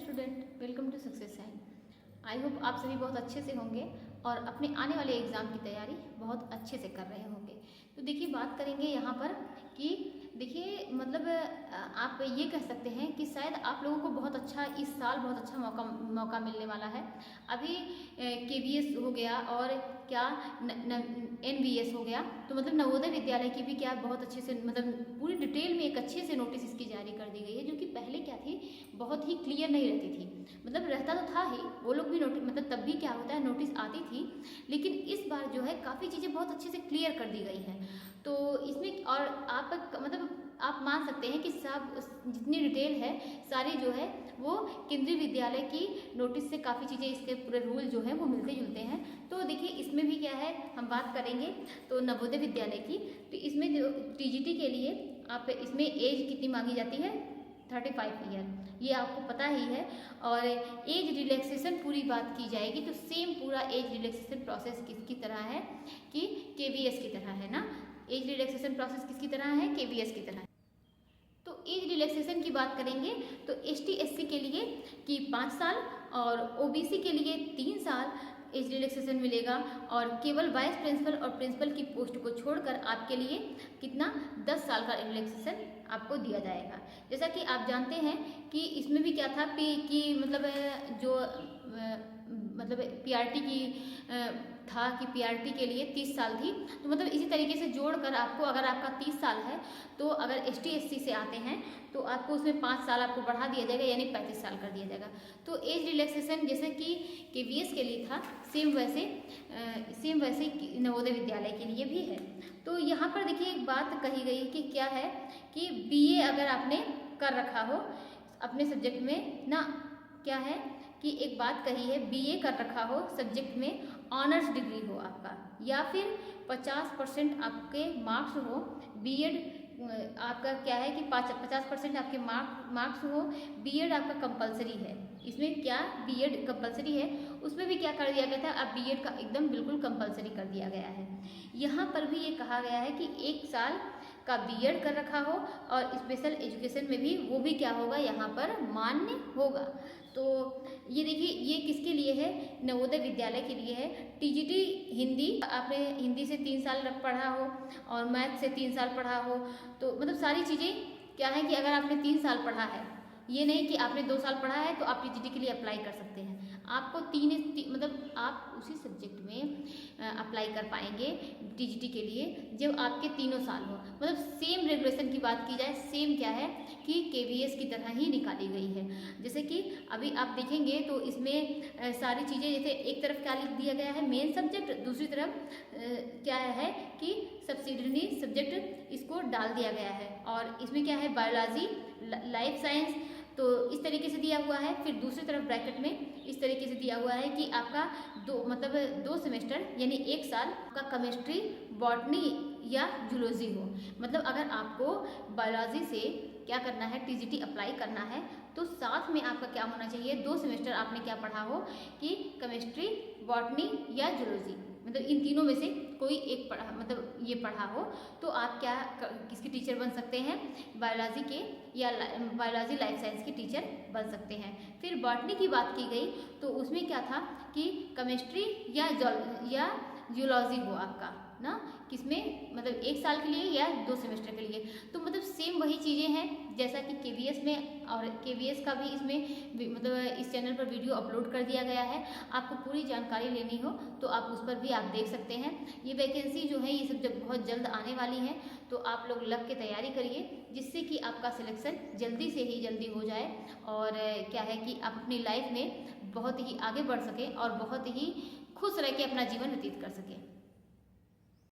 Student, welcome to success sign. I hope आप सभी बहुत अच्छे से होंगे और अपने आने वाले एग्ज़ाम की तैयारी बहुत अच्छे से कर रहे होंगे। तो देखिए, बात करेंगे यहाँ पर कि देखिए मतलब आप ये कह सकते हैं कि शायद आप लोगों को बहुत अच्छा इस साल बहुत अच्छा मौका मिलने वाला है। अभी केवीएस हो गया और क्या एनवीएस हो गया, तो मतलब नवोदय विद्यालय की भी क्या बहुत अच्छे से मतलब पूरी डिटेल में एक अच्छे से नोटिस इसकी जारी कर दी गई है, जो कि पहले क्या थी बहुत ही क्लियर नहीं रहती थी। मतलब रहता तो था ही, वो लोग भी नोटिस मतलब तब भी क्या होता है नोटिस आती थी, लेकिन इस बार जो है काफ़ी चीज़ें बहुत अच्छे से क्लियर कर दी गई हैं। तो इसमें और आप मतलब आप मान सकते हैं कि सब जितनी डिटेल है सारी जो है वो केंद्रीय विद्यालय की नोटिस से काफ़ी चीज़ें इसके पूरे रूल जो हैं वो मिलते जुलते हैं। तो देखिए इसमें भी क्या है, हम बात करेंगे तो नवोदय विद्यालय की, तो इसमें जो टीजीटी के लिए आप इसमें एज कितनी मांगी जाती है 35 ईयर, ये आपको पता ही है। और एज रिलैक्सेशन पूरी बात की जाएगी तो सेम पूरा एज रिलैक्सेशन प्रोसेस किसकी तरह है कि केवीएस की तरह है ना। एज रिलैक्सेशन प्रोसेस किसकी तरह है, केवीएस की तरह। तो एज रिलैक्सेशन की बात करेंगे तो एसटी एससी के लिए कि 5 साल और ओबीसी के लिए 3 साल एज रिलैक्सेशन मिलेगा, और केवल वाइस प्रिंसिपल और प्रिंसिपल की पोस्ट को छोड़कर आपके लिए कितना 10 साल का रिलैक्सेशन आपको दिया जाएगा। जैसा कि आप जानते हैं कि इसमें भी क्या था कि मतलब जो मतलब पीआरटी की था कि पीआरटी के लिए 30 साल थी, तो मतलब इसी तरीके से जोड़कर आपको अगर आपका 30 साल है तो अगर एसटी एससी से आते हैं तो आपको उसमें 5 साल आपको बढ़ा दिया जाएगा, यानी 35 साल कर दिया जाएगा। तो एज रिलैक्सेशन जैसे कि केवीएस के लिए था सेम वैसे नवोदय विद्यालय के लिए भी है। तो यहाँ पर देखिए एक बात कही गई कि क्या है कि बीए अगर आपने कर रखा हो अपने सब्जेक्ट में ना, क्या है कि एक बात कही है बीए कर रखा हो सब्जेक्ट में, ऑनर्स डिग्री हो आपका, या फिर 50% आपके मार्क्स हो, बीएड आपका क्या है कि 50% आपके मार्क्स हो, बीएड आपका कंपलसरी है। इसमें क्या बीएड कंपलसरी है, उसमें भी क्या कर दिया गया था, अब बीएड का एकदम बिल्कुल कंपलसरी कर दिया गया है। यहाँ पर भी ये कहा गया है कि 1 साल का बीएड कर रखा हो और स्पेशल एजुकेशन में भी वो भी क्या होगा यहाँ पर मान्य होगा। तो ये देखिए ये किसके लिए है, नवोदय विद्यालय के लिए है। टीजीटी हिंदी, आपने हिंदी से 3 साल पढ़ा हो और मैथ से 3 साल पढ़ा हो, तो मतलब सारी चीज़ें क्या है कि अगर आपने 3 साल पढ़ा है, ये नहीं कि आपने 2 साल पढ़ा है तो आप टीजीटी के लिए अप्लाई कर सकते हैं। आपको मतलब आप उसी सब्जेक्ट में अप्लाई कर पाएंगे टीजीटी के लिए जब आपके 3 साल हो। मतलब सेम रेगुलेशन की बात की जाए, सेम क्या है कि केवीएस की तरह ही निकाली गई है। जैसे कि अभी आप देखेंगे तो इसमें सारी चीज़ें, जैसे एक तरफ क्या लिख दिया गया है मेन सब्जेक्ट, दूसरी तरफ क्या है कि सब्सिडियरी सब्जेक्ट इसको डाल दिया गया है। और इसमें क्या है बायोलॉजी, लाइफ साइंस, तो इस तरीके से दिया हुआ है। फिर दूसरी तरफ ब्रैकेट में इस तरीके से दिया हुआ है कि आपका 2 सेमेस्टर यानी 1 साल का केमिस्ट्री, बॉटनी या जूलॉजी हो। मतलब अगर आपको बायोलॉजी से क्या करना है, टीजीटी अप्लाई करना है, तो साथ में आपका क्या होना चाहिए, 2 सेमेस्टर आपने क्या पढ़ा हो कि केमिस्ट्री, बॉटनी या जूलॉजी, मतलब इन तीनों में से कोई एक पढ़ा, मतलब ये पढ़ा हो, तो आप क्या किसके टीचर बन सकते हैं, बायोलॉजी के या बायोलॉजी लाइफ साइंस के टीचर बन सकते हैं। फिर बॉटनी की बात की गई तो उसमें क्या था कि केमिस्ट्री या जूलॉजी हो आपका ना, किसमें मतलब 1 साल के लिए या 2 सेमेस्टर के लिए। तो मतलब सेम वही चीज़ें हैं जैसा कि केवीएस में, और केवीएस का भी इसमें मतलब इस चैनल पर वीडियो अपलोड कर दिया गया है। आपको पूरी जानकारी लेनी हो तो आप उस पर भी आप देख सकते हैं। ये वैकेंसी जो है ये सब जब बहुत जल्द आने वाली है, तो आप लोग लग के तैयारी करिए जिससे कि आपका सिलेक्शन जल्दी से ही जल्दी हो जाए, और क्या है कि आप अपनी लाइफ में बहुत ही आगे बढ़ सकें और बहुत ही खुश रह के अपना जीवन व्यतीत कर सकें।